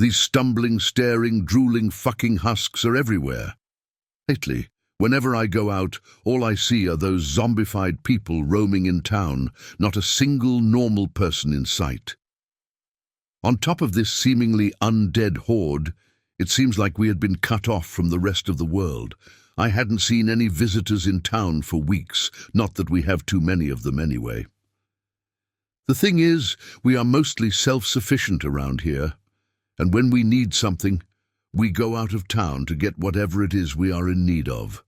These stumbling, staring, drooling, fucking husks are everywhere. Lately, whenever I go out, all I see are those zombified people roaming in town, not a single normal person in sight. On top of this seemingly undead horde, it seems like we had been cut off from the rest of the world. I hadn't seen any visitors in town for weeks, not that we have too many of them anyway. The thing is, we are mostly self-sufficient around here, and when we need something, we go out of town to get whatever it is we are in need of.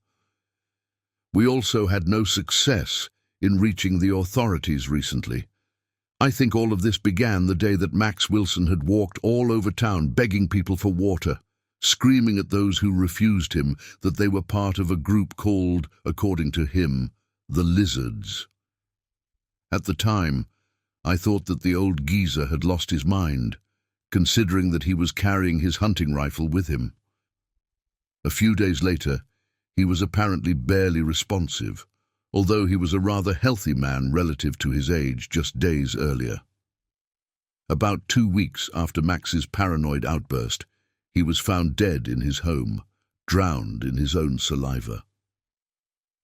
We also had no success in reaching the authorities recently. I think all of this began the day that Max Wilson had walked all over town begging people for water, screaming at those who refused him that they were part of a group called, according to him, the Lizards. At the time, I thought that the old geezer had lost his mind, considering that he was carrying his hunting rifle with him. A few days later, he was apparently barely responsive, although he was a rather healthy man relative to his age just days earlier. About 2 weeks after Max's paranoid outburst, he was found dead in his home, drowned in his own saliva.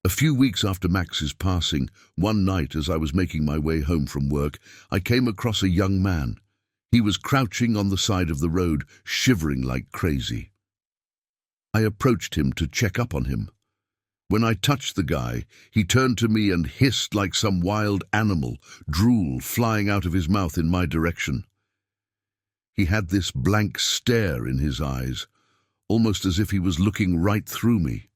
A few weeks after Max's passing, one night as I was making my way home from work, I came across a young man. He was crouching on the side of the road, shivering like crazy. I approached him to check up on him. When I touched the guy, he turned to me and hissed like some wild animal, drool flying out of his mouth in my direction. He had this blank stare in his eyes, almost as if he was looking right through me.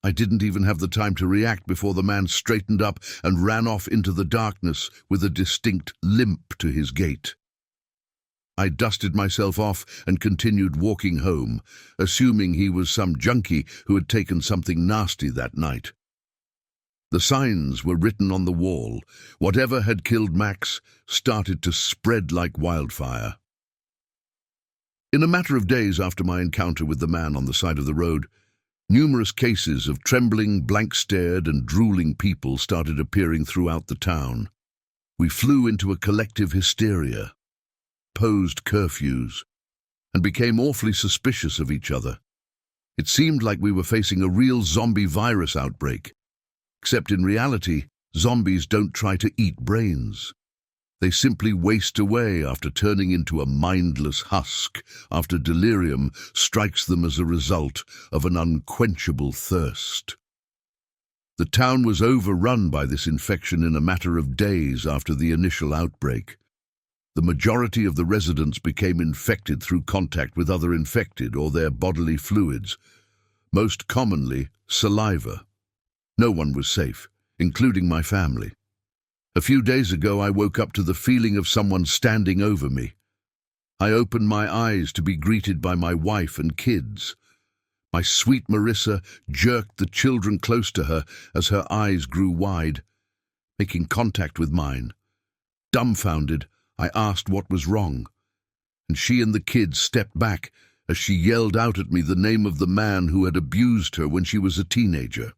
I didn't even have the time to react before the man straightened up and ran off into the darkness with a distinct limp to his gait. I dusted myself off and continued walking home, assuming he was some junkie who had taken something nasty that night. The signs were written on the wall. Whatever had killed Max started to spread like wildfire. In a matter of days after my encounter with the man on the side of the road, numerous cases of trembling, blank-stared and drooling people started appearing throughout the town. We flew into a collective hysteria, posed curfews, and became awfully suspicious of each other. It seemed like we were facing a real zombie virus outbreak, except in reality, zombies don't try to eat brains. They simply waste away after turning into a mindless husk, after delirium strikes them as a result of an unquenchable thirst. The town was overrun by this infection in a matter of days after the initial outbreak. The majority of the residents became infected through contact with other infected or their bodily fluids, most commonly saliva. No one was safe, including my family. A few days ago, I woke up to the feeling of someone standing over me. I opened my eyes to be greeted by my wife and kids. My sweet Marissa jerked the children close to her as her eyes grew wide, making contact with mine. Dumbfounded, I asked what was wrong, and she and the kids stepped back as she yelled out at me the name of the man who had abused her when she was a teenager.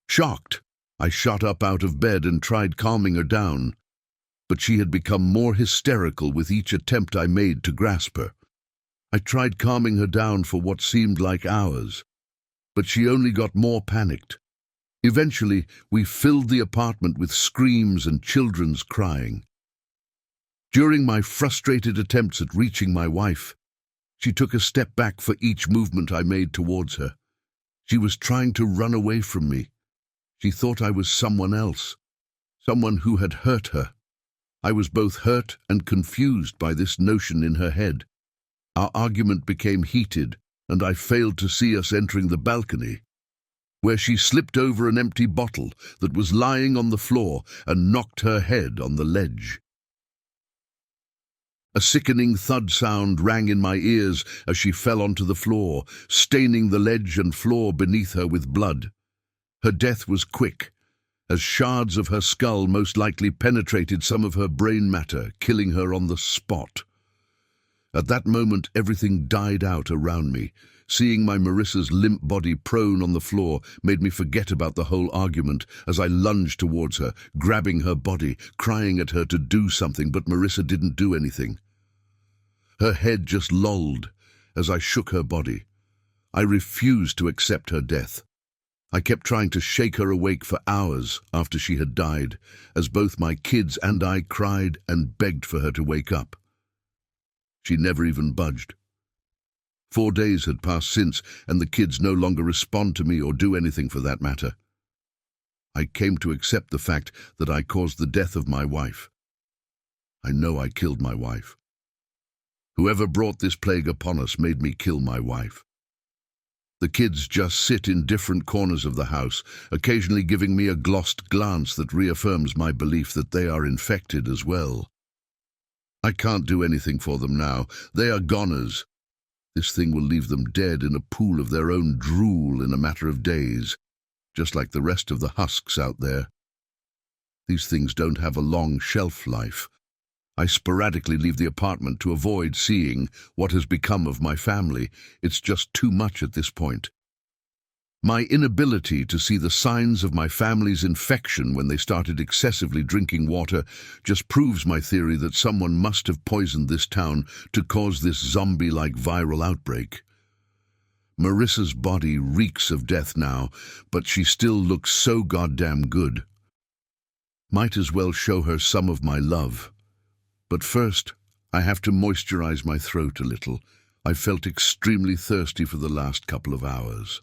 Shocked, I shot up out of bed and tried calming her down, but she had become more hysterical with each attempt I made to grasp her. I tried calming her down for what seemed like hours, but she only got more panicked. Eventually, we filled the apartment with screams and children's crying. During my frustrated attempts at reaching my wife, she took a step back for each movement I made towards her. She was trying to run away from me. She thought I was someone else, someone who had hurt her. I was both hurt and confused by this notion in her head. Our argument became heated, and I failed to see us entering the balcony, where she slipped over an empty bottle that was lying on the floor and knocked her head on the ledge. A sickening thud sound rang in my ears as she fell onto the floor, staining the ledge and floor beneath her with blood. Her death was quick, as shards of her skull most likely penetrated some of her brain matter, killing her on the spot. At that moment, everything died out around me. Seeing my Marissa's limp body prone on the floor made me forget about the whole argument as I lunged towards her, grabbing her body, crying at her to do something, but Marissa didn't do anything. Her head just lolled as I shook her body. I refused to accept her death. I kept trying to shake her awake for hours after she had died, as both my kids and I cried and begged for her to wake up. She never even budged. 4 days had passed since, and the kids no longer respond to me or do anything for that matter. I came to accept the fact that I caused the death of my wife. I know I killed my wife. Whoever brought this plague upon us made me kill my wife. The kids just sit in different corners of the house, occasionally giving me a glossed glance that reaffirms my belief that they are infected as well. I can't do anything for them now. They are goners. This thing will leave them dead in a pool of their own drool in a matter of days, just like the rest of the husks out there. These things don't have a long shelf life. I sporadically leave the apartment to avoid seeing what has become of my family. It's just too much at this point. My inability to see the signs of my family's infection when they started excessively drinking water just proves my theory that someone must have poisoned this town to cause this zombie-like viral outbreak. Marissa's body reeks of death now, but she still looks so goddamn good. Might as well show her some of my love. But first, I have to moisturize my throat a little. I felt extremely thirsty for the last couple of hours.